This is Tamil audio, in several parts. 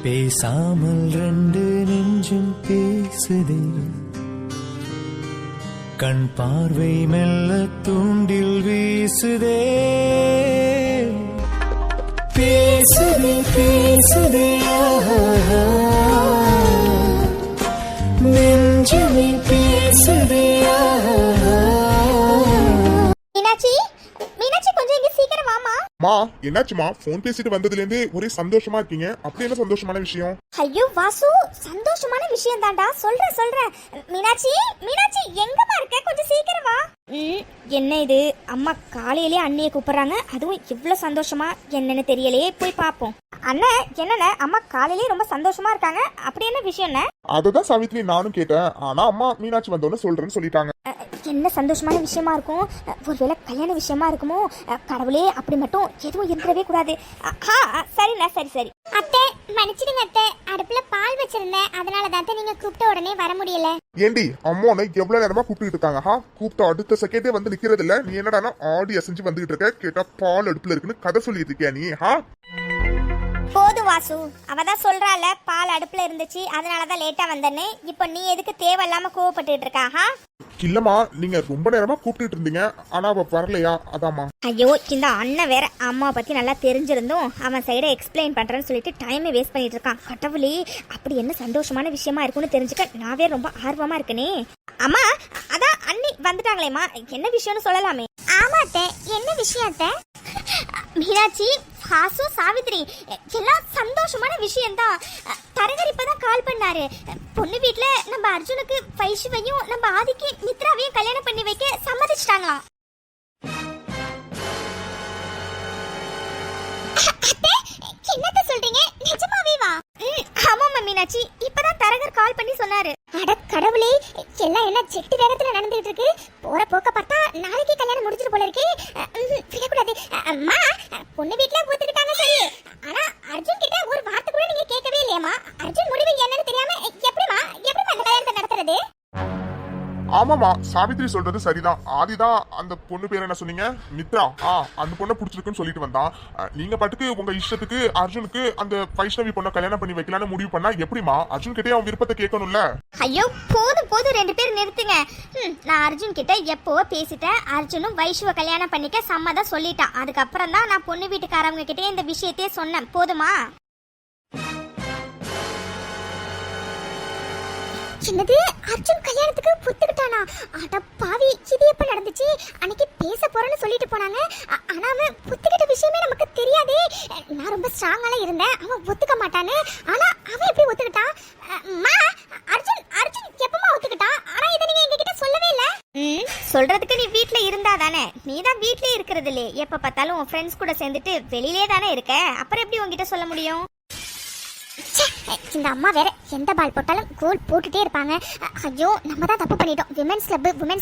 பேசாமல் ரெண்டு நெஞ்சும் பேசுதே, கண் பார்வை மெல்ல தூண்டில் வீசுதே. பேசுதே பேசுதே நெஞ்சுமே பேசுதே. மீனாட்சி, மீனாட்சி கொஞ்சம் இங்க சீக்கிரம் வாமா. மா என்னாச்சுமா? போன் பேசிட்டு வந்ததுல இருந்து ஒரே சந்தோஷமா இருக்கீங்க. அப்படி என்ன சந்தோஷமான விஷயம்? ஐயோ வாசு, சந்தோஷமான விஷயம் தான்டா, சொல்றேன். மீனாட்சி, மீனாட்சி எங்கம்மா இருக்க? கொஞ்சம் சீக்கிரம் வா. என்ன இது, அம்மா காலையிலே அண்ணியை கூப்பிடுறாங்க, அதுவும் இவ்வளவு சந்தோஷமா? என்னன்னு தெரியலையே, போய் பாப்போம். அண்ணன் என்னண்ணே, அம்மா காலையிலே ரொம்ப சந்தோஷமா இருக்காங்க, அப்படி என்ன விஷயம்? அததான் சாவித்ரி நானும் கேட்டேன். ஆனா அம்மா மீனாட்சி வந்தோன்னு சொல்றேன்னு சொல்லிட்டாங்க. என்ன சந்தோஷமான விஷயமா இருக்கும்? ஒருவேளை கல்யாண விஷயமா இருக்குமோ? கடவுளே, அப்படி மட்டும் எதுவும் இருந்துடவே கூடாது. சரிண்ணா, சரி. அத்தை மன்னிச்சிடுங்க அத்தை, அடுப்புல பால் வச்சிருந்தேன், அதனால தான் நீங்க கூப்பிட்ட உடனே வர முடியல. ஏண்டி அம்மானை எவ்வளவு நேரமா கூப்பிட்டு இருக்காங்க? கூப்பிட்ட அடுத்த செகண்டே வந்து நிக்கிறது இல்ல. நீ என்னடா ஆடி அசைஞ்சு வந்துகிட்டு இருக்க? கேட்டா பால் அடுப்புல இருக்குன்னு கதை சொல்லிட்டு இருக்கியா நீ? போது வாசு, அவதான் சொல்றால பால் அடுப்புல இருந்துச்சு, அதனாலதான் லேட்டா வந்தேன்னு. இப்போ நீ எதுக்கு தேவையில்லாம கோவப்பட்டு இருக்கா? இல்லம்மா, நீங்க ரொம்ப நேரமா கூப்பிட்டு இருந்தீங்க, ஆனா அவ வரலையா, அதாம்மா. ஐயோ, இந்த அண்ணன் வேற அம்மா பத்தி நல்லா தெரிஞ்சிருந்தும் அவன் சைட எக்ஸ்பிளைன் பண்றேன்னு சொல்லிட்டு டைமை வேஸ்ட் பண்ணிட்டு இருக்கான். கடவுளே, அப்படி என்ன சந்தோஷமான விஷயமா இருக்குன்னு தெரிஞ்சுக்க நான் வேற ரொம்ப ஆர்வமா இருக்கனே. அம்மா, அதான் அண்ணி வந்துட்டாங்களேம்மா, என்ன விஷயம்னு சொல்லலாமே. ஆமாத்த, என்ன விஷயத்த? மீனாட்சி, வாசு, சாவித்ரி எல்லாம் சந்தோஷமான விஷயம்தான். தரகர் இப்பதான் கால் பண்ணாரு. பொண்ணு வீட்டுல நம்ம அர்ஜுனுக்கு வைஷுவையும் நம்ம ஆதிக்கு மித்ராவையும் கல்யாணம் பண்ணி வைக்க சம்மதிச்சிட்டாங்களாம். என்னத்த சொல்றீங்க? நிஜமாவே வா? ஆமாம்மா மீனாட்சி, இப்பதான் தரகர் கால் பண்ணி சொன்னாரு. அட கடவுளே, எல்லாம் என்ன செட்டு வேகத்துல நடந்துட்டு இருக்கு. போற போக்க பார்த்தா நாளைக்கு கல்யாணம் முடிஞ்சிட்டு போல இருக்கு. விடக்கூடாது. அம்மா, பொண்ணு வீட்டுல ஒத்துக்கிட்டாங்க சரி, ஆனா அர்ஜுன் கிட்ட ஒரு வார்த்தை கூட நீங்க கேட்கவே இல்லையம்மா. அர்ஜுன் முடிவு என்னன்னு தெரியாம எப்படிமா அந்த கல்யாணத்தை நடத்துறது? ஆமாமா, சாவித்ரி சொல்றது சரிதான். ஆதிதான் அந்த பொண்ணு பேர் என்ன சொன்னீங்க? மித்ரா. அந்த பொண்ணை பிடிச்சிருக்குன்னு சொல்லிட்டு வந்தான். நீங்க பாட்டுக்கு உங்க இஷ்டத்துக்கு அர்ஜுனுக்கு அந்த வைஷ்ணவி பொண்ணை கல்யாணம் பண்ணி வைக்கலான்னு முடிவு பண்ணா எப்படிமா? அர்ஜுன் கிட்டே அவன் விருப்பத்தை கேட்கணும்ல. ஐயோ, போதும் ரெண்டு பேரும் நிறுத்துங்க. நான் அர்ஜுன் கிட்ட எப்பவோ பேசிட்டேன். அர்ஜுனும் வைஷ்ணவ கல்யாணம் பண்ணிக்க சம்மதம் சொல்லிட்டான். அதுக்கப்புறம் தான் நான் பொண்ணு வீட்டுக்காரவங்க கிட்டே இந்த விஷயத்தையே சொன்னேன். போதுமா? என்னது, அர்ஜுன் கல்யாணத்துக்கு ஒத்துக்கிட்டானா? அட பாவி, இது எப்ப நடந்துச்சு? அன்னைக்கு பேச போறேன்னு சொல்லிட்டு போனாங்க, ஆனா அவன் ஒத்துக்கிட்ட விஷயமே நமக்கு தெரியாதே. நான் ரொம்ப ஸ்ட்ராங்கால இருந்தேன், அவன் ஒத்துக்க மாட்டானே. ஆனா அவன் எப்படி ஒத்துக்கிட்டான்? அர்ஜுன் எப்பமா ஒத்துக்கிட்டான்? ஆனா இதை நீங்க எங்ககிட்ட சொல்லவே இல்ல. சொல்றதுக்கு நீ வீட்ல இருந்தா தானே? நீ தான் வீட்லயே இருக்கிறது இல்லையே, எப்ப பார்த்தாலும் உன் ஃப்ரெண்ட்ஸ் கூட சேர்ந்துட்டு வெளியிலே தானே இருக்க, அப்புறம் எப்படி உங்ககிட்ட சொல்ல முடியும்? இந்த அம்மா வேற எந்த பால் போட்டாலும் கோல் போட்டுட்டே இருப்பாங்க. ஐயோ, நம்ம தான் தப்பு பண்ணிட்டோம். விமென்ஸ்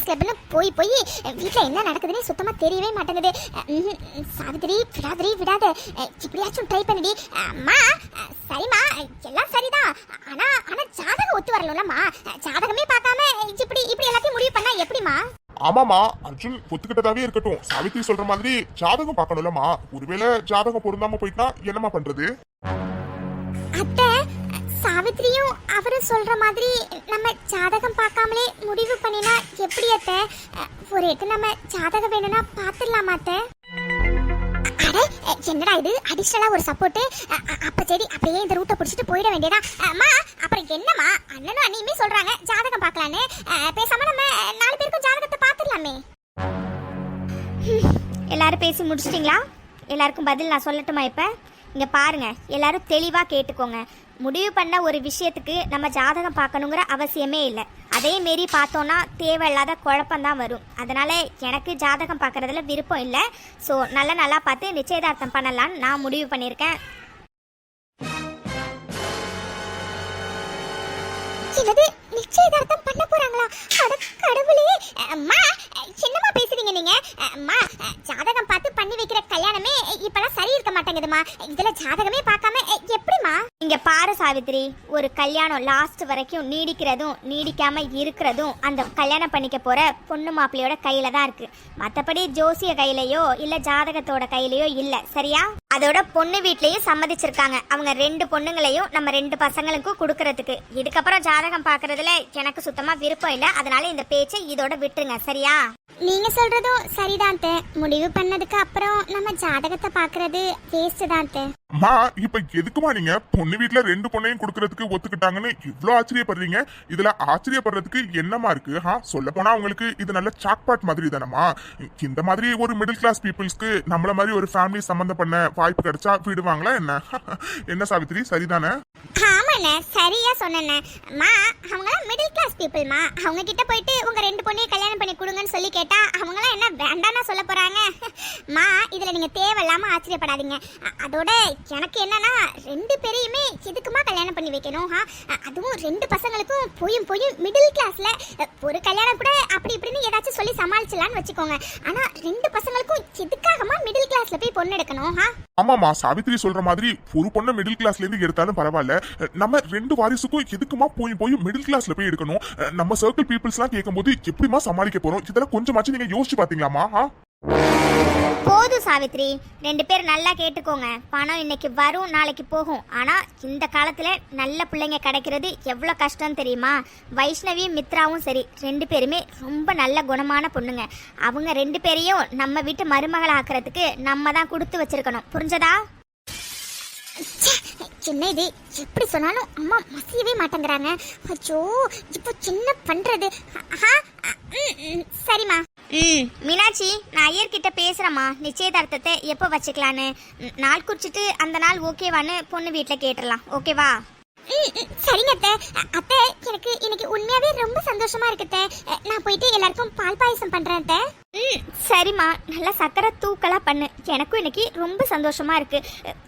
கிளப்னு போய் வீட்டில் என்ன நடக்குதுன்னு சுத்தமா தெரியவே மாட்டேங்குது. சாவித்ரி, விடாத, இப்படியாச்சும் ட்ரை பண்ணிடி. அம்மா, சரிம்மா, எல்லாம் சரிதான், ஆனா ஜாதகம் ஒத்து வரணும்லம்மா. ஜாதகமே பார்க்காம இப்படி எல்லாத்தையும் முடிவு பண்ணா எப்படிமா? ஆமாமா, அர்ஜுன் ஒத்துக்கிட்டதாவே இருக்கட்டும். சாவித்ரி சொல்ற மாதிரி ஜாதகம் பார்க்கணும்லமா. ஒருவேளை ஜாதகம் பொருந்தாம போயிட்டா என்னமா பண்றது? அத்தை, சாவித்ரியும் அவரும் சொல்ற மாதிரி நம்ம ஜாதகம் பார்க்காமலே முடிவு பண்ணினா எப்படி அத்தை? ஒரு எட்டு நம்ம ஜாதகம் வேணும்னா பாத்துடலாமா அத்தை? அட என்னடா இது, அடிஷனலா ஒரு சப்போர்ட். அப்ப சரி, அப்படியே இந்த ரூட்டை பிடிச்சிட்டு போயிட வேண்டியதா? அம்மா, அப்புறம் என்னம்மா, அண்ணனும் அண்ணியுமே சொல்றாங்க ஜாதகம் பார்க்கலான்னு. பேசாம நம்ம 4 பேருக்கும் ஜாதகத்தை பாத்துடலாமே. எல்லாரும் பேசி முடிச்சிட்டீங்களா? எல்லாருக்கும் பதில் நான் சொல்லட்டுமா? இப்ப இங்க பாருங்க, எல்லாரும் தெளிவா கேட்டுக்கோங்க. முடிவு பண்ண ஒரு விஷயத்துக்கு நம்ம ஜாதகம் பார்க்கணுங்கிற அவசியமே இல்லை. அதே மாரி பார்த்தோன்னா தேவையில்லாத குழப்பம்தான் வரும். அதனால எனக்கு ஜாதகம் பார்க்கறதுல விருப்பம் இல்லை. ஸோ நல்லா பார்த்து நிச்சயதார்த்தம் பண்ணலான்னு நான் முடிவு பண்ணியிருக்கேன். என்னது, நிச்சயதார்த்தம் பண்ண போறாங்களா? அட கடவுளே! அம்மா, என்னமா பேசுறீங்க நீங்க? அம்மா, ஜாதகம் பார்த்து பண்ணி வைக்கிற கல்யாணமே இப்பலாம் சரி இருக்க மாட்டேங்குதுமா. இதுல ஜாதகமே பார்க்காம எப்படிமா? இங்க பாரு சாவித்ரி, ஒரு கல்யாணம் லாஸ்ட் வரைக்கும் நீடிக்கிறதும் நீடிக்காம இருக்கிறதும் அந்த கல்யாணம் பண்ணிக்க போற பொண்ணு மாப்பிள்ளையோட கையில தான் இருக்கு. மத்தபடி ஜோசிய கையிலயோ இல்ல ஜாதகத்தோட கையிலயோ இல்ல, சரியா? அதோட பொண்ணு வீட்லயும் சம்மதிச்சிருக்காங்க அவங்க 2 பொண்ணுங்களையும் நம்ம 2 பசங்களுக்கும் கொடுக்கறதுக்கு. இதுக்கப்புறம் ஜாதகம் பாக்குறதுல எனக்கு சுத்தமா விருப்பம் இல்ல. அதனால இந்த பேச்சை இதோட விட்டுருங்க, சரியா? நீங்க சொல்றதும் சரிதான் தே. முடிவு பண்ணதுக்கு அப்புறம் நம்ம ஜாதகத்தை பாக்குறது வேஸ்ட் தான் தே. அம்மா இப்ப எதுக்குமா நீங்க பொண்ணு வீட்டுல 2 பொண்ணையும் கொடுக்கறதுக்கு ஒத்துக்கிட்டாங்கன்னு இவ்ளோ ஆச்சரியப்படுறீங்க? இதுல ஆச்சரியப்படுறதுக்கு என்னமா இருக்கு? சொல்ல போனா உங்களுக்கு இது நல்ல சாக்பாட் மாதிரி தானம்மா. இந்த மாதிரி ஒரு மிடில் கிளாஸ் பீப்புள்ஸ்க்கு நம்மள மாதிரி ஒரு ஃபேமிலி சம்பந்தம் பண்ண வாய்ப்பு கிடைச்சா விடுவாங்களா என்ன? என்ன சாவித்ரி, சரிதானே? ஆமாண்ணே, சரியா சொன்னேண்ணே. மா அவங்க மிடில் கிளாஸ் பீப்புள்மா. அவங்க கிட்ட போயிட்டு உங்க 2 பொண்ணையும் கல்யாணம் பண்ணி கொடுங்கன்னு சொல்லி கேட்டா அவங்களாம் என்ன வேண்டாம்னா சொல்ல போறாங்க? மா இதுல நீங்க தேவையில்லாம ஆச்சரியப்படாதீங்க. அதோட எனக்கு என்னன்னா 2 பேரையுமே எதுக்குமா கல்யாணம் பண்ணி வைக்கணும்? அதுவும் 2 பசங்களுக்கும் போயும் மிடில் கிளாஸ்ல ஒரு கல்யாணம் கூட அப்படி இப்படின்னு ஏதாச்சும் சொல்லி சமாளிச்சலான்னு வச்சுக்கோங்க. ஆனா 2 பசங்களுக்கும் எதுக்காகமா மிடில் கிளாஸ்ல போய் பொண்ணு எடுக்கணும்? ஆமாமா, சாவித்ரி சொல்ற மாதிரி ஒரு பொண்ணு மிடில் கிளாஸ்ல இருந்து எடுத்தாலும் பரவாயில்ல. நம்ம 2 வாரிசுக்கும் எதுக்குமா போய் மிடில் கிளாஸ்ல போய் எடுக்கணும்? நம்ம சர்க்கிள் பீப்புள்ஸ் எல்லாம் கேட்கும்போது எப்படிமா சமாளிக்க போறோம்? இதெல்லாம் கொஞ்சமாச்சும் நீங்க யோசிச்சு பாத்தீங்களாமா? போதும் சாவித்ரி, 2 பேர் நல்லா கேட்டுக்கோங்க. பணம் இன்னைக்கு வரும் நாளைக்கு போகும். ஆனா இந்த காலத்துல நல்ல பிள்ளைங்க கிடைக்கிறது எவ்வளவு கஷ்டம் தெரியுமா? வைஷ்ணவியும் மித்ராவும் சரி, 2 பேருமே ரொம்ப நல்ல குணமான பொண்ணுங்க. அவங்க 2 பேரையும் நம்ம வீட்டு மருமகளை ஆக்குறதுக்கு நம்ம தான் கொடுத்து வச்சிருக்கணும், புரிஞ்சதா? சின்ன இது எப்படி சொன்னாலும் அம்மா மசியவே மாட்டேங்கிறாங்க. அச்சோ இப்போ சின்ன பண்றது. சரிம்மா. மீனாட்சி, நான் ஐயர்கிட்ட பேசுறேம்மா. நிச்சயதார்த்தத்தை எப்போ வச்சுக்கலான்னு நாள் குறிச்சிட்டு அந்த நாள் ஓகேவான்னு பொண்ணு வீட்டில் கேட்டுடலாம், ஓகேவா? சரிங்க அத்தை. அத்தை எனக்கு இன்னைக்கு உண்மையாவே ரொம்ப சந்தோஷமா இருக்கு அத்தை. நான் போயிட்டு எல்லாருக்கும் பால் பாயசம் பண்றேன் அத்தை. சரிம்மா, நல்லா சக்கரை தூக்கலா பண்ணு. எனக்கும் இன்னைக்கு ரொம்ப சந்தோஷமா இருக்கு.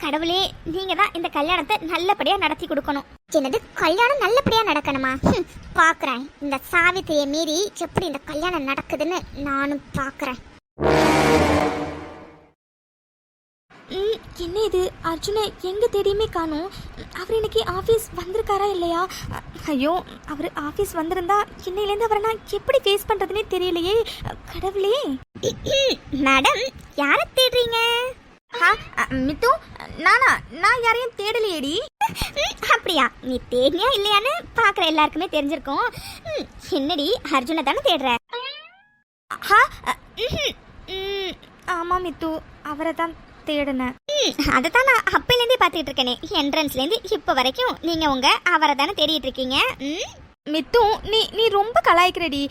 கடவுளே, நீங்க தான் இந்த கல்யாணத்தை நல்லபடியா நடத்தி கொடுக்கணும். என்னது கல்யாணம் நல்லபடியா நடக்கணுமா? பாக்குறேன் இந்த சாவித்திரியை மீறி எப்படி இந்த கல்யாணம் நடக்குதுன்னு நானும் பாக்குறேன். என்ன இது, அர்ஜுனை எங்க தேடியுமே காணோம். அவர் இன்னைக்கு ஆஃபீஸ் வந்திருக்காரா இல்லையா? ஐயோ, அவர் ஆஃபீஸ் வந்திருந்தா இன்னையிலேருந்து அவரை நான் எப்படி ஃபேஸ் பண்றதுன்னே தெரியலையே. கடவுளே. மேடம், யாரை தேடுறீங்க? மித்து, நான் யாரையும் தேடலையேடி. அப்படியா? நீ தேடினியா இல்லையான்னு பாக்குற எல்லாருக்குமே தெரிஞ்சிருக்கும். என்னடி, அர்ஜுனை தானே தேடுற? ஆமா மித்து, அவரை தான் தேடுனேன். அதைத்தான் நான் அப்பையிலேருந்தே பார்த்துட்டு இருக்கேனே. என்ட்ரன்ஸ்லேருந்து இப்போ வரைக்கும் நீங்கள் அவரை தானே தேடிட்டு இருக்கீங்க. மித்து, நீ ரொம்ப கலாய்க்கிறடி.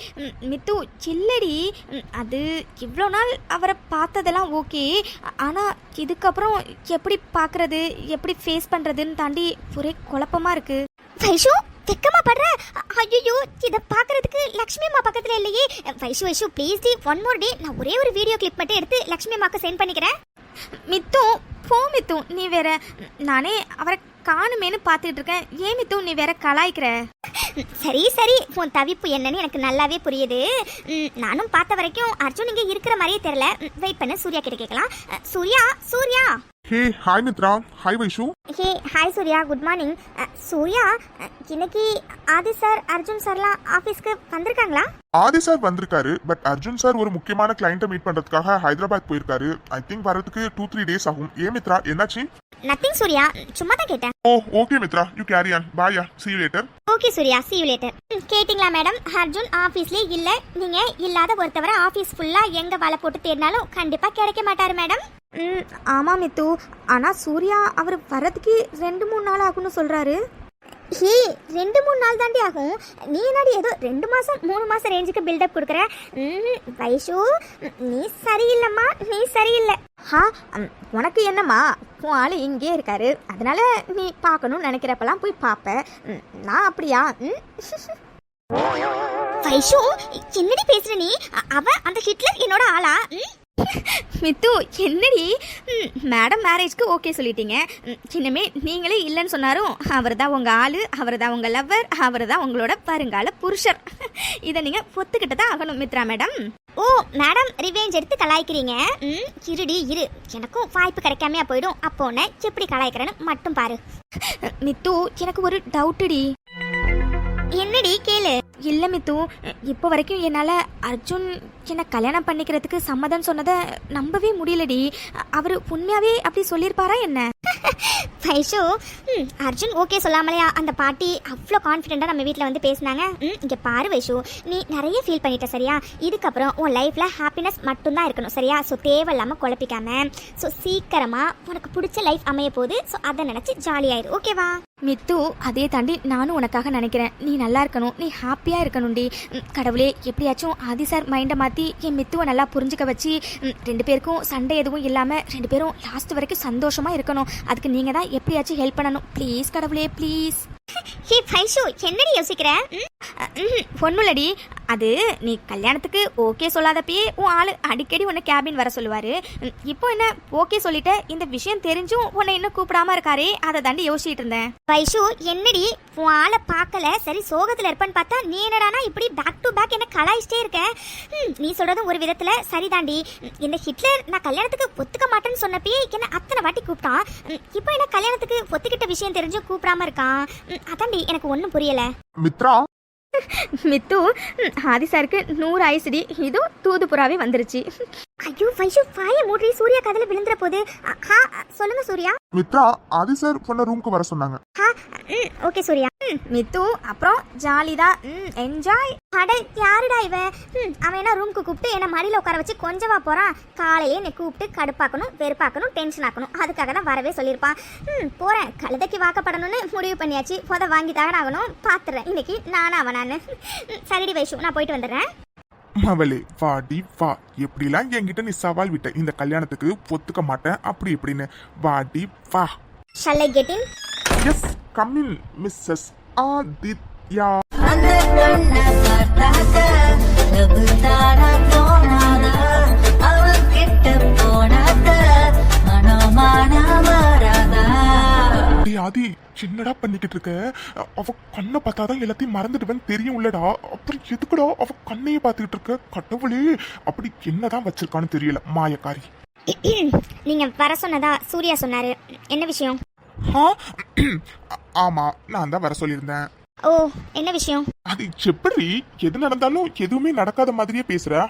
மித்து இல்லடி, அது இவ்வளோ நாள் அவரை பார்த்ததெல்லாம் ஓகே. ஆனால் இதுக்கப்புறம் எப்படி பார்க்குறது, எப்படி ஃபேஸ் பண்ணுறதுன்னு தாண்டி ஒரே குழப்பமாக இருக்குது. வைஷு, வெக்கமா படுற? ஐயோ, இதை பார்க்கறதுக்கு லக்ஷ்மி அம்மா பக்கத்தில் இல்லையே. வைஷு ப்ளீஸ் டி, ஒன் மோர் டே. நான் ஒரே ஒரு வீடியோ கிளிப் மட்டும் எடுத்து லக்ஷ்மி அம்மாவுக்கு சென்ட் பண்ணிக்கிறேன். மித்து போ மித்து, நீ வேற. நானே அவரை காணுமேனு பார்த்துட்டு இருக்கேன். ஏன் மித்து நீ வேற கலாய்க்கிற? சரி, உன் தவிப்பு என்னன்னு எனக்கு நல்லாவே புரியுது. நானும் பார்த்த வரைக்கும் அர்ஜுன் இங்கே இருக்கிற மாதிரியே தெரியல. வெயிட் பண்ண, சூர்யா கிட்ட கேட்கலாம். Surya. Hey hi Mitra. Hi Vaishu. Hey hi Surya, good morning. Surya, இன்னைக்கு ஆதி சார் அர்ஜுன் சார்லாம் ஆஃபீஸ்க்கு வந்திருக்காங்களா? ஆதி சார் வந்திருக்காரு. பட் அர்ஜுன் சார் ஒரு முக்கியமான கிளைண்ட்டை மீட் பண்றதுக்காக ஹைதராபாத் போயிருக்காரு. ஐ திங்க் வரதுக்கு 2-3 டேஸ் ஆகும். ஏன் மித்ரா, என்னாச்சு? நத்திங் சூர்யா, சும்மா தான் கேட்டேன். Oh okay Mitra, you carry on. Bye, see you later. Okay Surya, see you later. கேட்டிங்களா மேடம், அர்ஜுன் ஆஃபீஸ்லேயே இல்லை. நீங்கள் இல்லாத ஒருத்தவரை ஆஃபீஸ் ஃபுல்லாக எங்கே வலை போட்டு தேடினாலும் கண்டிப்பாக கிடைக்க மாட்டார் மேடம். ஆமாம் மித்து, ஆனால் சூர்யா அவர் வர்றதுக்கு 2-3 நாள் ஆகும்னு சொல்கிறாரு. ஹே, 2-3 நாள் தாண்டி ஆகும். நீ என்னடி ஏதோ 2 மாதம் 3 மாதம் ரேஞ்சுக்கு பில்டப் கொடுக்குற? வைஷு, நீ சரியில்லைம்மா, நீ சரியில்லை. உனக்கு என்னம்மா, உன் ஆள் இங்கே இருக்காரு, அதனால நீ பார்க்கணும்னு நினைக்கிறப்பெல்லாம் போய் பார்ப்பேன். நான் அப்படியா? வைஷு, என்னடி பேசுற நீ? அவ அந்த ஹிட்லர் என்னோட ஆளா? மித்து, என்னடி? மேடம் மேரேஜ்க்கு ஓகே சொல்லிட்டீங்க. சின்னமே நீங்களே இல்லைன்னு சொன்னாரும் அவர் தான் உங்கள் ஆள், அவர் தான் உங்கள் லவ்வர், அவர் தான் உங்களோட வருங்கால புருஷர். இதை நீங்கள் ஒத்துக்கிட்டு தான் ஆகணும் மித்ரா மேடம். ஓ மேடம் ரிவெஞ்ச் எடுத்து கலாய்க்கிறீங்க. இருடி இரு, எனக்கும் வாய்ப்பு கிடைக்காமையா போயிடும். அப்போ உன்னை எப்படி கலாய்க்கிறேன்னு மட்டும் பாரு. மித்து, எனக்கு ஒரு டவுட்டுடி. என்னடி கேளு. இல்லை மித்து, இப்போ வரைக்கும் என்னால் அர்ஜுன் என்னை கல்யாணம் பண்ணிக்கிறதுக்கு சம்மதம் சொன்னதை நம்பவே முடியலடி. அவர் உண்மையாகவே அப்படி சொல்லியிருப்பாரா என்ன? வைஷு, அர்ஜுன் ஓகே சொல்லாமலையா அந்த பாட்டி அவ்வளோ கான்ஃபிடென்ட்டாக நம்ம வீட்டில் வந்து பேசினாங்க. இங்கே பாரு வைஷு, நீ நிறைய ஃபீல் பண்ணிட்ட சரியா? இதுக்கப்புறம் உன் லைஃப்பில் ஹாப்பினஸ் மட்டும்தான் இருக்கணும் சரியா? ஸோ தேவையில்லாமல் குழப்பிக்காம, ஸோ சீக்கிரமாக உனக்கு பிடிச்ச லைஃப் அமைய போகுது. ஸோ அதை நினச்சி ஜாலியாயிரு, ஓகேவா? மித்து, அதே தாண்டி நானும் உனக்காக நினைக்கிறேன். நீ நல்லா இருக்கணும், நீ ஹாப்பியாக இருக்கணும்டி. கடவுளே, எப்படியாச்சும் ஆதி சார் மைண்டை மாற்றி என் மித்துவை நல்லா புரிஞ்சுக்க வச்சு 2 பேருக்கும் சண்டை எதுவும் இல்லாமல் 2 பேரும் லாஸ்ட் வரைக்கும் சந்தோஷமாக இருக்கணும். அதுக்கு நீங்கள் தான் எப்படியாச்சும் ஹெல்ப் பண்ணணும். ப்ளீஸ் கடவுளே ப்ளீஸ். ஹே பைஷு, என்னடி யோசிக்கிற? ஒன்றும் அது நீ கல்யாணத்துக்கு ஓகே சொல்லாதப்பயே உன் ஆள் அடிக்கடி உன்னை கேபின் வர சொல்லுவார். இப்போ என்ன ஓகே சொல்லிட்ட, இந்த விஷயம் தெரிஞ்சும் உன்னை இன்னும் கூப்பிடாம இருக்காரே, அதை தாண்டி யோசிச்சுட்டு இருந்தேன். பைஷு, என்னடி உன் ஆளை பார்க்கல, சரி சோகத்தில் இருப்பான்னு பார்த்தா நீ என்னடானா இப்படி பேக் டு பேக் என்ன கலாய்ச்சிட்டே இருக்க. நீ சொல்றதும் ஒரு விதத்துல சரிதாண்டி. இந்த ஹிட்லர் நான் கல்யாணத்துக்கு ஒத்துக்க மாட்டேன்னு சொன்னப்பயே என்ன அத்தனை வாட்டி கூப்பிட்டான். இப்போ என்ன கல்யாணத்துக்கு ஒத்துக்கிட்ட விஷயம் தெரிஞ்சும் கூப்பிடாம இருக்கான். அதாண்டி எனக்கு ஒன்றும் புரியல. மித்ரா, மித்து, ஆதி சாருக்கு 100 ஆயுசுடி. இதோ தூதுப்புறாவே வந்துருச்சு. ஐயோ வைஷு, வாயை மூடி, சூர்யா கதல விழுந்துற போது. சொல்லுங்க சூர்யா. மித்ரா, ஆதி சார் பொண்ண ரூமுக்கு வர சொன்னாங்க. ஓகே சூர்யா. மித்து, அப்புறம் ஜாலி தான், என்ஜாய். அட யாருடா இவன்? அவன் என்ன ரூமுக்கு கூப்பிட்டு என்ன மடியில் உட்கார வச்சு கொஞ்சவா போறான்? காலையிலே என்னை கூப்பிட்டு கடுப்பாக்கணும், வெறுப்பாக்கணும், டென்ஷன் ஆக்கணும். அதுக்காக தான் வரவே சொல்லியிருப்பான். போறேன், கழுதைக்கு வாக்கப்படணும்னு முடிவு பண்ணியாச்சு. வாங்கி தான் ஆகணும். பாத்துறேன் இன்னைக்கு நானா அவனான்னு. சரிடி வைஷு, நான் போயிட்டு வந்துடுறேன். மவளே வாடி வா, எப்படிலாம் என்கிட்ட நீ சவால் விட்ட இந்த கல்யாணத்துக்கு ஒத்துக்க மாட்டேன் அப்படி இப்படின்னு. வாடி வா. Shall I get in? Yes, come in Mrs Aditya. அந்த கண்ணை பார்த்தாக்க லபுதானா தோணாதா, அவன் கிட்ட போனாக்க மனோமானா மாறாதா. டேய் ஆதி, என்னடா பண்ணிக்கிட்டு இருக்க? அவ கண்ணை பார்த்தாதான் எல்லாத்தையும் மறந்துடுவேன் தெரியும் இல்லடா. அப்புறம் எதுக்குடா அவ கண்ணையே பார்த்துக்கிட்டு இருக்க? கடவுளே, அப்படி என்னதான் வச்சிருக்கான்னு தெரியல மாயக்காரி. நீங்க வர சொன்னதா சூர்யா சொன்னாரு. என்ன விஷயம்? ஆமா, நான் தான் வர சொல்லியிருந்தேன். ஓ, என்ன விஷயம்? அது எப்படி எது நடந்தாலும் எதுவுமே நடக்காத மாதிரியே பேசுற.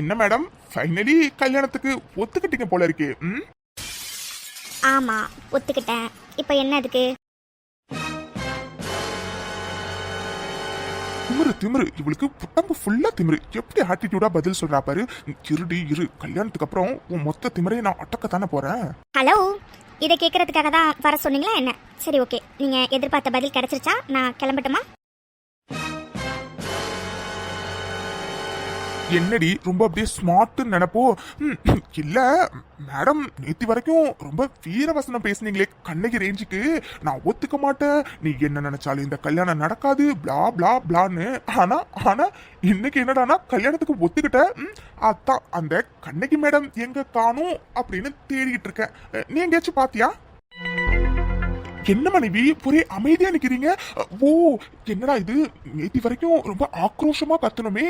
என்ன மேடம், ஃபைனலி கல்யாணத்துக்கு ஒத்துக்கிட்டீங்க போல இருக்கு. ஆமா, ஒத்துக்கிட்டேன். இப்போ என்ன அதுக்கு? திமிரு இவளுக்கு உடம்பு ஃபுல்லா திமிரு. எப்படி ஆட்டிடியூடா பதில் சொல்றா பாரு. இருடி இரு, கல்யாணத்துக்கு அப்புறம் உன் மொத்த திமிரையை நான் அட்டக்கத்தானே போறேன். ஹலோ, இதை கேட்கறதுக்காக தான் வர சொன்னீங்களா என்ன? சரி ஓகே, நீங்க எதிர்பார்த்த பதில் கிடைச்சிருச்சா? நான் கிளம்பட்டுமா? என்னடி ரொம்ப அப்படியே ஸ்மார்ட்னு நினைப்போ? இல்ல மேடம், நேத்தி வரைக்கும் ரொம்ப வீரவசனம் பேசுனீங்களே கண்ணகி ரேஞ்சுக்கு. நான் ஒத்துக்க மாட்டேன், நீ என்ன நினைச்சாலும் இந்த கல்யாணம் நடக்காது, பிளா பிளா பிளான்னு. ஆனா இன்னைக்கு என்னடானா கல்யாணத்துக்கு ஒத்துக்கிட்ட. அதான் அந்த கண்ணகி மேடம் எங்க காணும் அப்படின்னு தேடிட்டு இருக்கேன். நீ எங்கேயாச்சும் பாத்தியா? என்ன மனைவி ஒரே அமைதியா நிக்கிறீங்க? ஓ, என்னடா இது, நேத்தி வரைக்கும் ரொம்ப ஆக்ரோஷமா கத்தணுமே,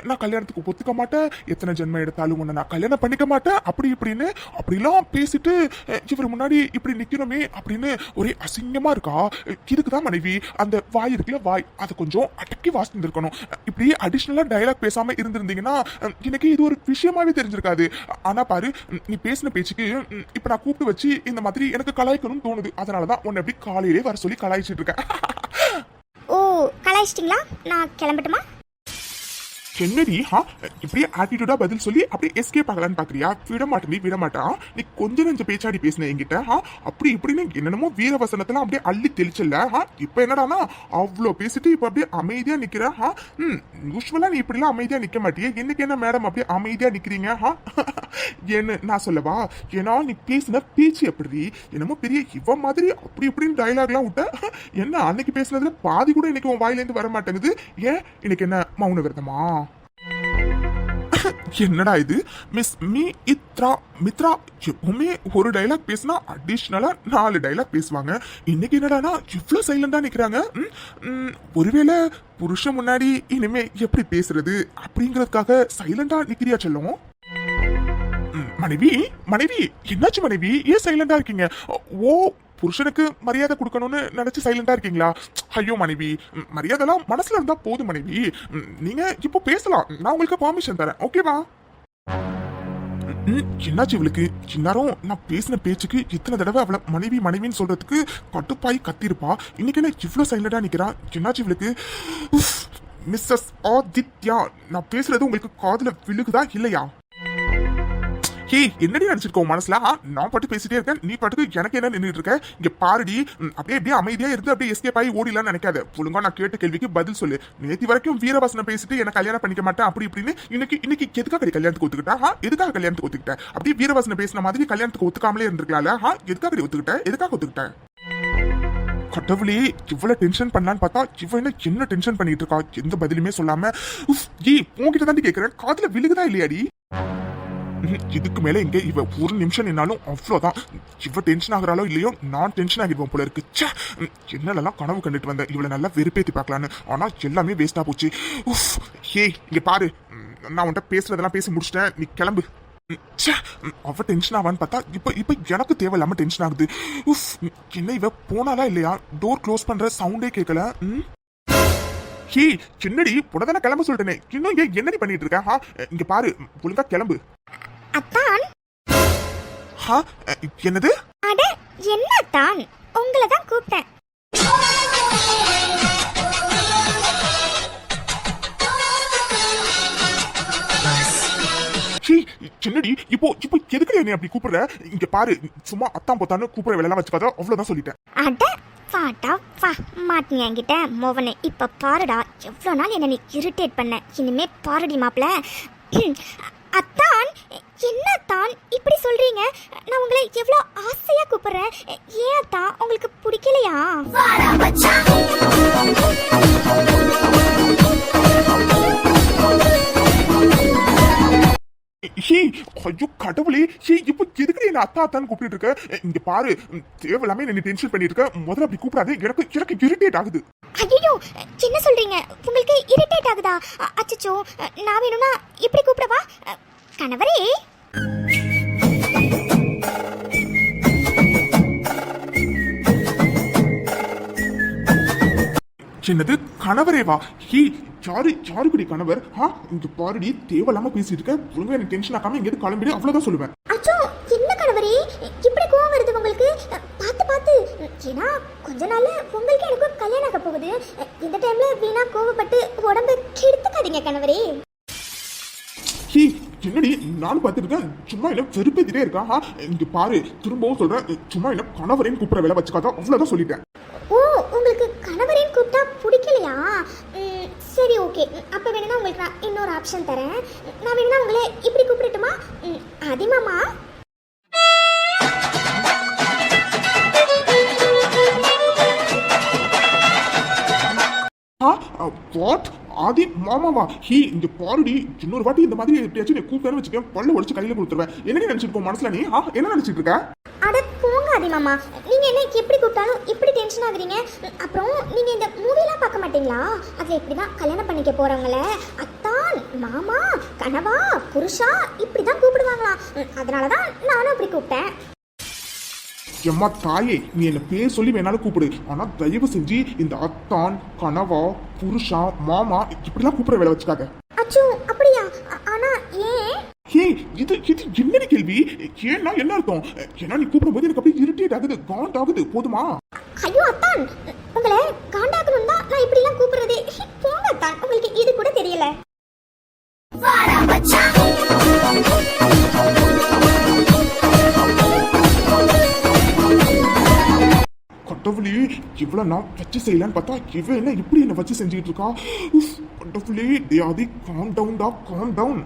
நான் கல்யாணத்துக்கு ஒத்துக்க மாட்டேன், எத்தனை ஜென்மம் எடுத்தாலும் உன்னை நான் கல்யாணம் பண்ணிக்க மாட்டேன் அப்படி இப்படின்னு அப்படிலாம் பேசிட்டு இவர் முன்னாடி இப்படி நிக்கணுமே அப்படின்னு ஒரே அசிங்கமா இருக்கா? இதுக்குதான் மனைவி அந்த வாய் இருக்குல்ல, வாய் அதை கொஞ்சம் அடக்கி வாசிந்திருக்கணும். இப்படி அடிஷனலா டயலாக் பேசாம இருந்திருந்தீங்கன்னா எனக்கு இது ஒரு விஷயமாவே தெரிஞ்சிருக்காது. ஆனா பாரு, நீ பேசின பேச்சுக்கு இப்ப நான் கூப்பிட்டு வச்சு இந்த மாதிரி எனக்கு கலாய்க்கணும்னு தோணுது. அதனாலதான் உன்னை எப்படி காலையிலே வர சொல்லி கலாய்ச்சிட்டு இருக்கேன். ஓ, கலாய்ச்சிட்டிங்களா? நான் கிளம்பட்டுமா? என்னடி இப்படியே ஆட்டிடியூடா பதில் சொல்லி அப்படியே எஸ்கேப் ஆகலான்னு பாக்குறியா? விட மாட்டான். நீ கொஞ்சம் நெஞ்ச பேச்சாடி பேசின என்கிட்ட. அப்படி இப்படின்னு என்னென்னமோ வீரவசனத்துல அப்படியே அள்ளி தெளிச்சல. இப்ப என்னடானா அவ்வளோ பேசிட்டு இப்ப அப்படியே அமைதியா நிக்கிற. யூஸ்வலா நீ இப்படிலாம் அமைதியா நிக்க மாட்டியே, இன்னைக்கு என்ன மேடம் அப்படியே அமைதியா நிக்கிறீங்க? என்ன நான் சொல்லவா? ஏன்னா நீ பேசின பேச்சு எப்படி என்னமோ பெரிய இவ மாதிரி அப்படி இப்படின்னு டயலாக்லாம் விட்ட. என்ன அன்னைக்கு பேசினதுல பாதி கூட இன்னைக்கு உன் வாயில இருந்து வர மாட்டேங்குது. ஏன் இன்னைக்கு என்ன மௌன விரதமா? என்னடா இது மிஸ் மீ இத்ரா மித்ரா எப்பவுமே ஒரு டைலாக் பேசினா அடிஷ்னலா 4 டைலாக் பேசுவாங்க. இன்னைக்கு என்னடானா இவ்வளவு சைலண்டா நிக்கிறாங்க. ஒருவேளை புருஷன் முன்னாடி இனிமே எப்படி பேசுறது அப்படிங்கறதுக்காக சைலண்டா நிக்கிறியா செல்லும்? மனைவி மனைவி என்னாச்சு மனைவி, ஏன் சைலண்டா இருக்கீங்க? ஓ, புருஷனுக்கு மரியாதை கொடுக்கணும்னு நினைச்சு சைலண்டா இருக்கீங்களா? ஐயோ மனைவி, மரியாதைலாம் மனசுல இருந்தா போதும் மனைவி. நீங்க இப்போ பேசலாம், நான் உங்களுக்கு பெர்மிஷன் தரேன், ஓகேவா? என்னாச்சு இவளுக்கு? இந்நேரம் நான் பேசின பேச்சுக்கு இத்தனை தடவை அவளை மனைவி மனைவின்னு சொல்றதுக்கு கட்டுப்பாய் கத்திருப்பா. இன்னைக்கு என்ன இவ்வளவு சைலண்டா நிக்கிறா? என்னாச்சு இவளுக்கு? மிஸ்ஸஸ் ஆதித்யா, நான் பேசுறது உங்களுக்கு காதுல விழுகுதா இல்லையா? ஹே, என்னடி நினைச்சிருக்கோம் மனசுல? நான் பாட்டு பேசிட்டே இருக்கேன், நீ பாட்டுக்கு எனக்கு என்ன நின்றுட்டு இருக்க? இங்க பாருடி, அப்படியே அமைதியா இருந்து அப்படியே எஸ்கேப் ஆகி ஓடிலாம் நினைக்காத. ஒழுங்கா நான் கேட்ட கேள்விக்கு பதில் சொல்லு. நேத்தி வரைக்கும் வீரவாசனை பேசிட்டு என்ன கல்யாணம் பண்ணிக்க மாட்டேன் அப்படி இப்படின்னு இன்னைக்கு எதுக்காக கல்யாணத்துக்கு ஒத்துக்கிட்டா? எதுக்காக கல்யாணத்துக்கு ஒத்துக்கிட்ட? அப்படியே வீரவாசனை பேசின மாதிரி கல்யாணத்துக்கு ஒத்துக்காமலே இருந்திருக்கலாம்ல? எதுக்காக ஒத்துக்கிட்ட? எதுக்காக ஒத்துக்கிட்ட? கடவுளே, இவ்வளவு டென்ஷன் பண்ணலான்னு பார்த்தா இவ என்ன டென்ஷன் பண்ணிட்டு இருக்கா? எந்த பதிலுமே சொல்லாம. உங்ககிட்ட தாண்டி கேட்கிறேன், காதுல விழுகுதா இல்லையாடி? இதுக்கு மேல இங்க இவ ஒரு நிமிஷம் நின்னாலும் அவ்வளவுதான். இவ டென்ஷன் ஆகுறாளோ இல்லையோ, நான் டென்ஷன் ஆகிடுவோம் போல இருக்கு. என்னெல்லாம் கனவு கண்டுட்டு வந்தேன் இவளை நல்லா வெறுப்பேத்தி பார்க்கலான்னு, ஆனா எல்லாமே வேஸ்டா போச்சு. ஹே, இங்க பாரு, நான் உன்கிட்ட பேசுறதெல்லாம் பேசி முடிச்சிட்டேன், நீ கிளம்பு. அவ டென்ஷன் ஆவான்னு பார்த்தா இப்ப எனக்கு தேவையில்லாம டென்ஷன் ஆகுது. என்ன இவ போனாலா இல்லையா? டோர் க்ளோஸ் பண்ற சவுண்டே கேட்கல. ஹே, என்னடி புடதான கிளம்ப சொல்லிட்டேனே, இன்னும் ஏன் என்னடி பண்ணிட்டு இருக்க? இங்க பாரு, ஒழுங்கா கிளம்பு. அத்தான். என்னது? அட என்ன அத்தான், உங்களை தான் கூப்பிட்டேன். என்னடி இப்போ எதுக்கு என்ன அப்படி கூப்பிடுற? இங்க பாரு, சும்மா அத்தான் போத்தான்னு கூப்பிடுற வேலை வச்சுக்காத, அவ்வளவுதான் சொல்லிட்டேன். அட வாடா வா, மாட்டிங்க என்கிட்ட மோவனே. இப்ப பாருடா, எவ்வளவு நாள் என்ன நீ இரிட்டேட் பண்ண, இனிமே பாருடி மாப்ள. அத்தான், என்ன அத்தான் இப்படி சொல்றீங்க? நான் உங்களை எவ்வளவு ஆசையா கூப்பிடுறேன். ஏன் அத்தான், உங்களுக்கு பிடிக்கலையா? ஐயோ கடவுளே, இப்போ எதுக்கு என்ன அத்தா அத்தான்னு கூப்பிட்டு இருக்க? இங்க பாரு, தேவையில்லாம என்ன டென்ஷன் பண்ணிட்டு இருக்க. முதல்ல அப்படி கூப்பிடாது, எனக்கு இரிட்டேட் ஆகுது. ஐயோ, என்ன சொல்றீங்க? உங்களுக்கு இரிட்டேட் ஆகுதா? அச்சச்சோ, நான் வேணும்னா இப்படி கூப்பிடவா? கணவரே. என்னது கணவரேவா? யாருக்குடி கணவர்? இங்க பாருடி, தேவையில்லாம பேசிட்டு இருக்க. ஒழுங்கா எனக்கு டென்ஷன் ஆகாம இங்க கிளம்பிடு, அவ்வளவுதான் சொல்லுவேன். அச்சோ, என்ன கணவரே இப்படி கோவம் வருது உங்களுக்கு? பார்த்து ஏன்னா கொஞ்ச நாள்ல உங்களுக்கு எனக்கு கல்யாணம் ஆக போகுது. இந்த டைம்ல வீணா கோவப்பட்டு உடம்பு கெடுத்துக்காதீங்க கணவரே. என்னடி நானும் பார்த்துருக்கேன், சும்மா என்ன வெறுப்பேத்திட்டே இருக்கா? இங்க பாரு, திரும்பவும் சொல்றேன், சும்மா என்ன கணவரையும் கூப்பிட வேலை வச்சுக்காத, அவ்வளவுதான் சொல்லிட்டேன். ஓ, உங்களுக்கு கணவரையும் கூப்பிட்டா பிடிக்கலையா? சரி ஓகே, அப்ப வேணும்னா உங்களுக்கு நான் இன்னொரு ஆப்ஷன் தரேன். நான் வேணும்னா உங்களை இப்படி கூப்பிடட்டுமா? அதிமாமா. வாட்? ஆதி மாமாவா? இங்க பாருடி, இன்னொரு வாட்டி இந்த மாதிரி எப்படியாச்சும் நீ கூப்பிட்டு வச்சுக்க, பல்ல உடைச்சு கையில கொடுத்துருவேன். என்ன நினைச்சிருக்கோம் மனசுல நீ? என்ன நினைச்சிட்டு இருக்க? அட போங்க அதிமாமா, நீங்க என்ன எப்படி கூப்பிட்டாலும் இப்படி டென்ஷன் ஆகுறீங்க. அப்புறம் நீங்க இந்த மூவிலாம் பார்க்க மாட்டீங்களா? அதுல இப்படிதான் கல்யாணம் பண்ணிக்க போறவங்கள அத்தான், மாமா, கனவா, புருஷா இப்படிதான் கூப்பிடுவாங்களாம். அதனாலதான் நானும் அப்படி கூப்பிட்டேன். எம்மா தாயே, நீ என்ன பேர் சொல்லி வேணாலும் கூப்பிடு, ஆனா தயவு செஞ்சு இந்த அத்தான், கனவா, புருஷா, மாமா இப்படிலாம் கூப்பிட வேலை வச்சுக்காத. அச்சோ, அப்படியா? ஆனா ஏன்? இது என்னடி கேள்வி? ஏன்னா என்ன அர்த்தம்? ஏன்னா நீ கூப்பிடும்போது எனக்கு அப்படியே இரிட்டேட் ஆகுது, காண்ட் ஆகுது, போதுமா? ஐயோ அத்தான், உங்களை காண்டாக்கணும் தான் நான் இப்படி எல்லாம் கூப்பிடுறதே. போங்க அத்தான், உங்களுக்கு இது கூட தெரியல. கடவுளே, இவ்வளவு நான் வச்சு செய்யலான்னு பார்த்தா இவ என்ன இப்படி என்ன வச்சு செஞ்சுட்டு இருக்கா? கடவுளே, ஆதி காம் டவுன்டா, காம் டவுன்.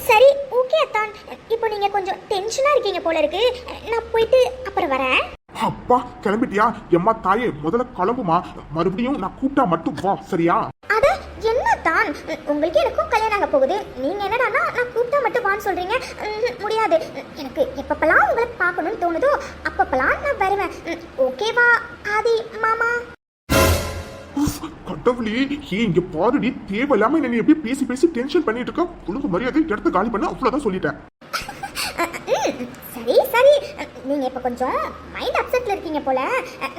சரி ஓகே அத்தான், இப்போ நீங்க கொஞ்சம் டென்ஷனா இருக்கீங்க போல இருக்கு. நான் போயிட்டு அப்புறம் வரேன். அப்பா கிளம்பிட்டியா? எம்மா தாயே, முதல்ல கிளம்புமா, மறுபடியும் நான் கூப்பிட்டா மட்டும் வா, சரியா? அட என்ன அத்தான், உங்களுக்கு எனக்கும் கல்யாணம் ஆக போகுது. நீங்க என்னடான்னா நான் கூப்பிட்டா மட்டும் வான்னு சொல்றீங்க. முடியாது. எனக்கு எப்பப்பெல்லாம் உங்களை பார்க்கணும்னு தோணுதோ அப்பப்பெல்லாம் நான் வருவேன். ஓகேவா ஆதி மாமா? கடவுளே, இங்க பாருடி, தேவையில்லாம என்ன எப்படி பேசி பேசி டென்ஷன் பண்ணிட்டு இருக்க. ஒழுங்கு மரியாதை இடத்த காலி பண்ண, அவ்வளவுதான் சொல்லிட்டேன். சரி சரி, நீங்க இப்ப கொஞ்சம் மைண்ட் அப்செட்ல இருக்கீங்க போல.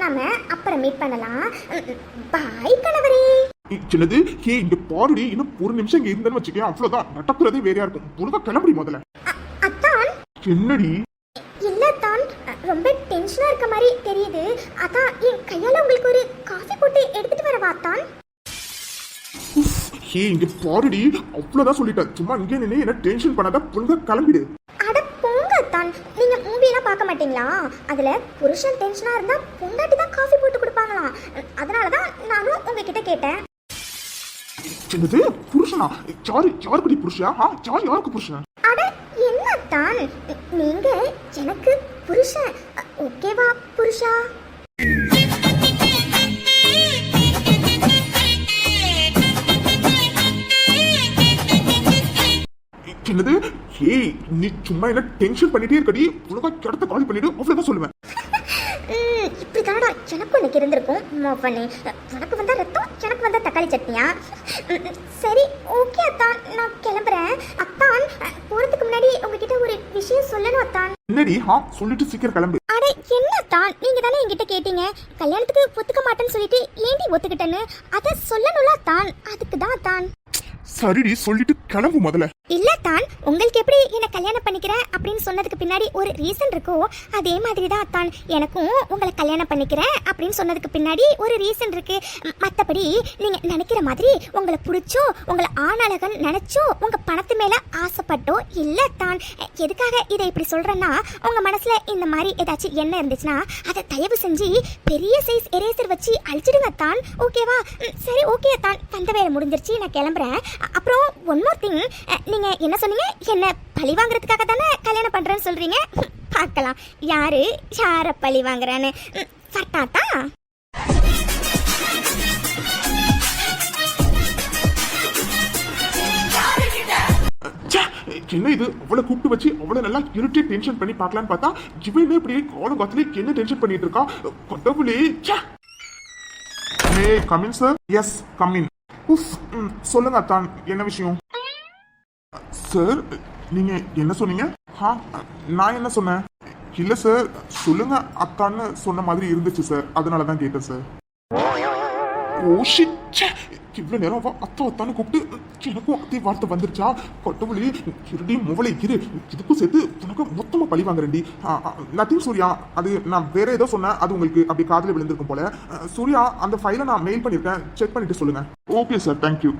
நாம அப்புறம் மீட் பண்ணலாம். பாய் கணவரே. சின்னது, இங்க பாருடி, இன்னும் ஒரு நிமிஷம் இங்க இருந்தேன்னு வச்சுக்கேன், அவ்வளவுதான் நடக்கிறதே வேறையா இருக்கும். ஒழுங்கா கிளம்புடி முதல்ல. அத்தான், என்னடி? இல்ல தான், ரொம்ப டென்ஷனா இருக்க மாதிரி தெரியுது. அதான் என் கையால உங்களுக்கு ஒரு காஃபி போட்டு எடுத்துட்டு வரவா தான்? இங்க பாருடி, அவ்வளவுதான் சொல்லிட்டேன். சும்மா இங்கே நின்று என்ன டென்ஷன் பண்ணாத, ஒழுங்கா கிளம்பிடு. அட போங்க தான், நீங்க மூவி எல்லாம் பார்க்க மாட்டீங்களா? அதுல புருஷன் டென்ஷனா இருந்தா பொண்டாட்டி தான் காஃபி போட்டு கொடுப்பாங்களாம். அதனாலதான் நானும் உங்ககிட்ட கேட்டேன். சின்னது, புருஷனா? யாருக்குடி புருஷா? யாருக்கு புருஷன்? அட என்ன தான், நீங்க எனக்கு புருஷன். ஓகேவா புருஷா? சின்னது, நீ சும்மா என்ன டென்ஷன் பண்ணிட்டே இருக்கடி. ஒழுங்கா கிடத்த காலி பண்ணிடு, அவ்வளவுதான் சொல்லுவேன். இப்படி தானடா எனக்கும் எனக்கு இருந்திருக்கும். மோப்பனே, உனக்கு வந்தா ரத்தம், எனக்கு வந்தா தக்காளி சட்னியா? சரி ஓகே அத்தான், நான் கிளம்புறேன். அத்தான், போறதுக்கு முன்னாடி உங்ககிட்ட ஒரு விஷயம் சொல்லணும் அத்தான். என்னடி? சொல்லிட்டு சீக்கிரம் கிளம்பு. அட என்ன தான், நீங்க தானே என்கிட்ட கேட்டீங்க கல்யாணத்துக்கு ஒத்துக்க மாட்டேன்னு சொல்லிட்டு ஏண்டி ஒத்துக்கிட்டேன்னு. அதை சொல்லணும்ல தான், அதுக்கு தான் தான். சரிடி, சொல்லிட்டு கிளம்பு முதல்ல. இல்ல தான், உங்களுக்கு எப்படி என்ன கல்யாணம் பண்ணிக்கிறேன் அப்படின்னு சொன்னதுக்கு பின்னாடி ஒரு ரீசன் இருக்கோ அதே மாதிரி தான் தான் எனக்கும் உங்களை கல்யாணம் பண்ணிக்கிறேன் அப்படின்னு சொன்னதுக்கு பின்னாடி ஒரு ரீசன் இருக்கு. மற்றபடி நீங்க நினைக்கிற மாதிரி உங்களை பிடிச்சோ, உங்களை ஆணழகன் நினைச்சோ, உங்க பணத்து மேல ஆசைப்பட்டோ இல்ல தான். எதுக்காக இதை இப்படி சொல்றேன்னா, உங்க மனசுல இந்த மாதிரி ஏதாச்சும் என்ன இருந்துச்சுன்னா அதை தயவு செஞ்சு பெரிய சைஸ் எரேசர் வச்சு அழிச்சிடுங்க தான். ஓகேவா? சரி ஓகே தான், தந்த வேலை முடிஞ்சிருச்சு, நான் கிளம்புறேன். அப்புறம் ஒன் மோர் திங், நீங்க என்ன சொன்னீங்க? என்ன பழி வாங்குறதுக்காக தானே கல்யாணம் பண்றேன்னு சொல்றீங்க. பார்க்கலாம் யார பழி வாங்குறான்னு. சட்டாத்தா. என்ன இது, அவளை கூப்பிட்டு வச்சு அவளை நல்லா இருட்டி டென்ஷன் பண்ணி பார்க்கலான்னு பார்த்தா இவன் என்ன இப்படி காலம் காத்துல என்ன டென்ஷன் பண்ணிட்டு இருக்கா? கடவுளே. Come in sir. Yes come in. சொல்லுங்க அத்தான், என்ன விஷயம்? சார், நீங்க என்ன சொன்னீங்க? நான் என்ன சொன்னேன்? இல்ல சார், சொல்லுங்க அத்தான்னு சொன்ன மாதிரி இருந்துச்சு சார், அதனாலதான் கேட்டேன் சார். ஓ ஷிட், இவ்வளவு நேரம் அவ அத்தான்னு கூப்பிட்டு எனக்கும் அதே வார்த்தை வந்துருச்சா? கடவுளே, இருடி முவலை இரு, இதுக்கும் சேர்த்து உனக்கு மொத்தமா பழி வாங்குறேன்டி. நத்திங் சூர்யா, அது நான் வேற ஏதோ சொன்னேன், அது உங்களுக்கு அப்படி காதுல விழுந்திருக்கும் போல. சூர்யா, அந்த ஃபைலை நான் மெயில் பண்ணிருக்கேன், செக் பண்ணிட்டு சொல்லுங்க. Okay sir, thank you.